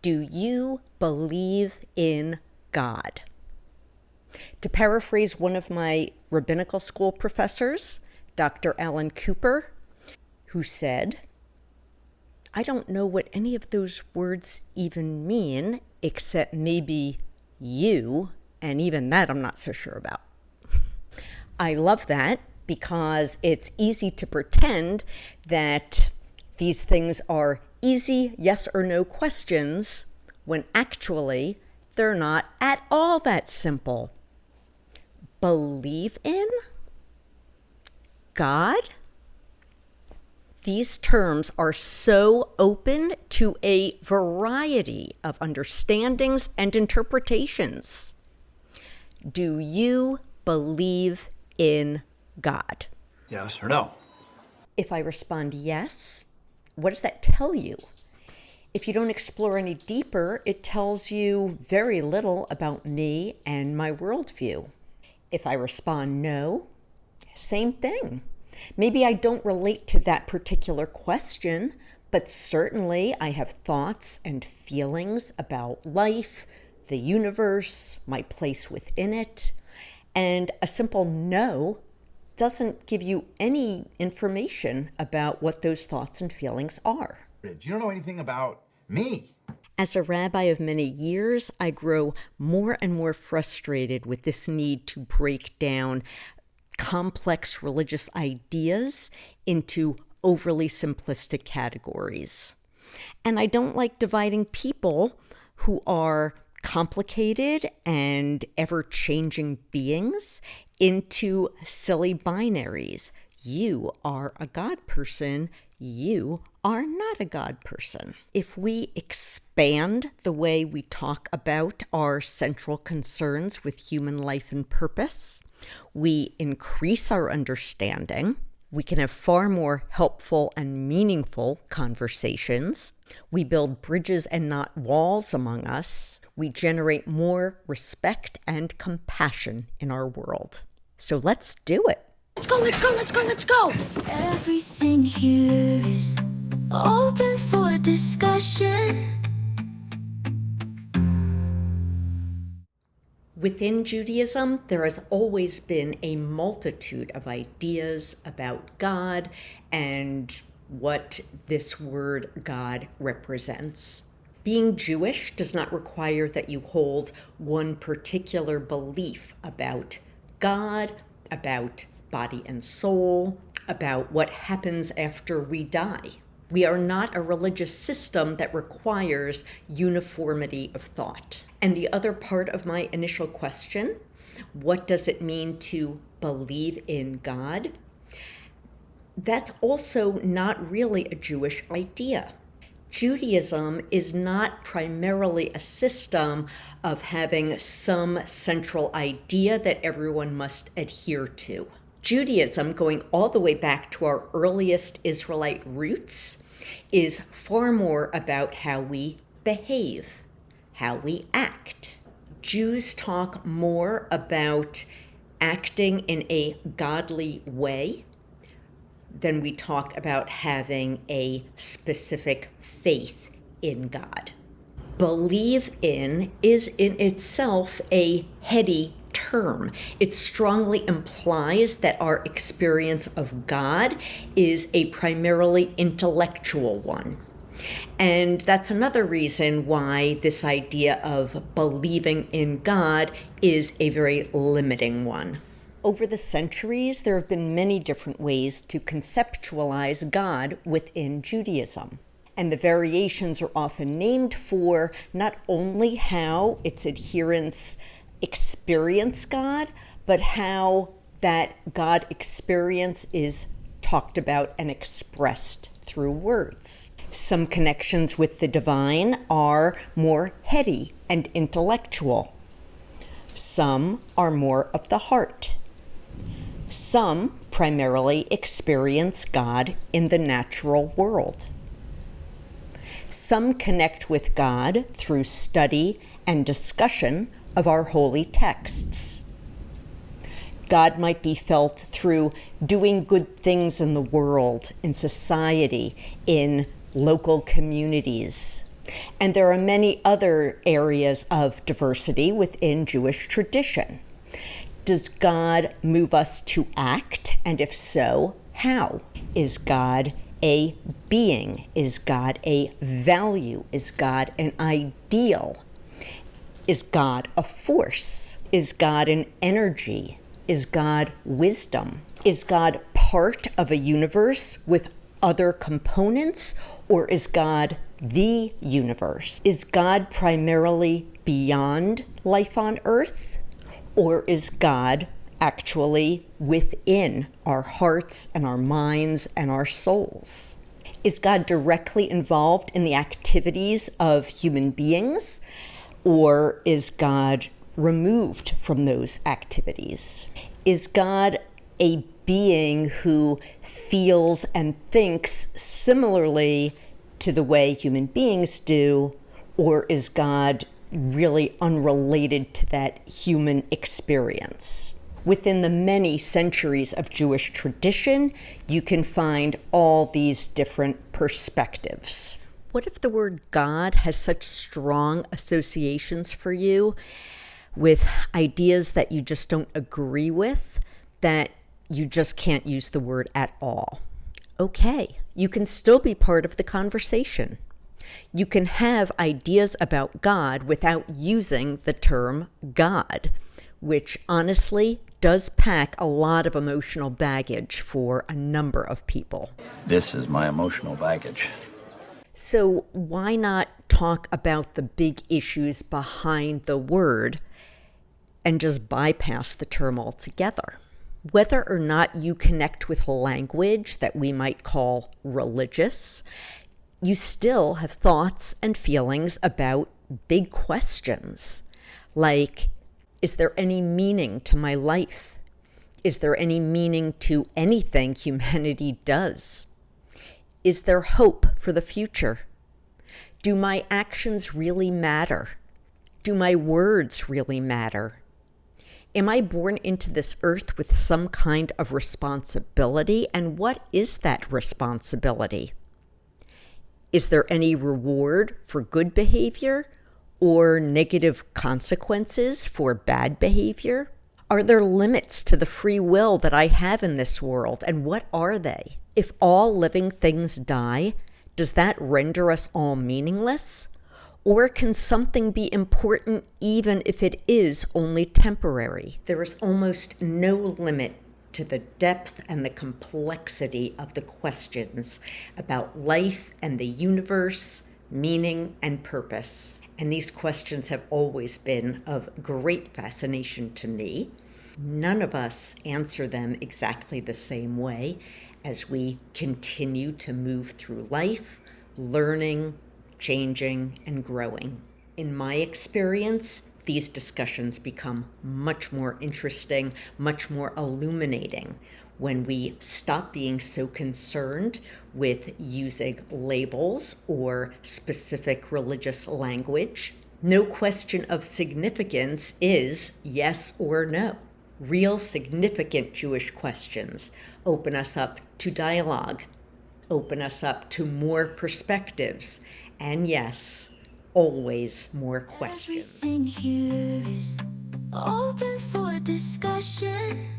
Do you believe in God? To paraphrase one of my rabbinical school professors, Dr. Alan Cooper, who said, I don't know what any of those words even mean, except maybe you, and even that I'm not so sure about. I love that because it's easy to pretend that these things are easy yes or no questions when actually they're not at all that simple. Believe in God? These terms are so open to a variety of understandings and interpretations. Do you believe in God? Yes or no? If I respond yes, what does that tell you? If you don't explore any deeper, it tells you very little about me and my worldview. If I respond no, same thing. Maybe I don't relate to that particular question, but certainly I have thoughts and feelings about life, the universe, my place within it, and a simple no doesn't give you any information about what those thoughts and feelings are. You don't know anything about me. As a rabbi of many years, I grow more and more frustrated with this need to break down complex religious ideas into overly simplistic categories. And I don't like dividing people who are complicated and ever-changing beings into silly binaries. You are a God person, you are not a God person. If we expand the way we talk about our central concerns with human life and purpose, we increase our understanding, we can have far more helpful and meaningful conversations, we build bridges and not walls among us, we generate more respect and compassion in our world. So let's do it. Let's go, let's go, let's go, let's go! Everything here is open for discussion. Within Judaism, there has always been a multitude of ideas about God and what this word God represents. Being Jewish does not require that you hold one particular belief about God, about body and soul, about what happens after we die. We are not a religious system that requires uniformity of thought. And the other part of my initial question, what does it mean to believe in God? That's also not really a Jewish idea. Judaism is not primarily a system of having some central idea that everyone must adhere to. Judaism, going all the way back to our earliest Israelite roots, is far more about how we behave, how we act. Jews talk more about acting in a godly way than we talk about having a specific faith in God. Believe in is in itself a heady term. It strongly implies that our experience of God is a primarily intellectual one. And that's another reason why this idea of believing in God is a very limiting one. Over the centuries, there have been many different ways to conceptualize God within Judaism. And the variations are often named for not only how its adherents experience God, but how that God experience is talked about and expressed through words. Some connections with the divine are more heady and intellectual. Some are more of the heart. Some primarily experience God in the natural world. Some connect with God through study and discussion of our holy texts. God might be felt through doing good things in the world, in society, in local communities, And there are many other areas of diversity within Jewish tradition. Does God move us to act? And if so, how? Is God a being? Is God a value? Is God an ideal? Is God a force? Is God an energy? Is God wisdom? Is God part of a universe with other components, or is God the universe? Is God primarily beyond life on earth, or is God actually within our hearts and our minds and our souls? Is God directly involved in the activities of human beings, or is God removed from those activities? Is God a being who feels and thinks similarly to the way human beings do, or is God really unrelated to that human experience? Within the many centuries of Jewish tradition, you can find all these different perspectives. What if the word God has such strong associations for you with ideas that you just don't agree with, that you just can't use the word at all? Okay, you can still be part of the conversation. You can have ideas about God without using the term God, which honestly does pack a lot of emotional baggage for a number of people. This is my emotional baggage. So why not talk about the big issues behind the word and just bypass the term altogether? Whether or not you connect with language that we might call religious, you still have thoughts and feelings about big questions like, is there any meaning to my life? Is there any meaning to anything humanity does? Is there hope for the future? Do my actions really matter? Do my words really matter? Am I born into this earth with some kind of responsibility? And what is that responsibility? Is there any reward for good behavior or negative consequences for bad behavior? Are there limits to the free will that I have in this world, and what are they? If all living things die, does that render us all meaningless? Or can something be important even if it is only temporary? There is almost no limit to the depth and the complexity of the questions about life and the universe, meaning and purpose. And these questions have always been of great fascination to me. None of us answer them exactly the same way as we continue to move through life, learning, changing, and growing. In my experience, these discussions become much more interesting, much more illuminating when we stop being so concerned with using labels or specific religious language. No question of significance is yes or no. Real significant Jewish questions open us up to dialogue, open us up to more perspectives, and yes, always more questions. Everything here is open for discussion.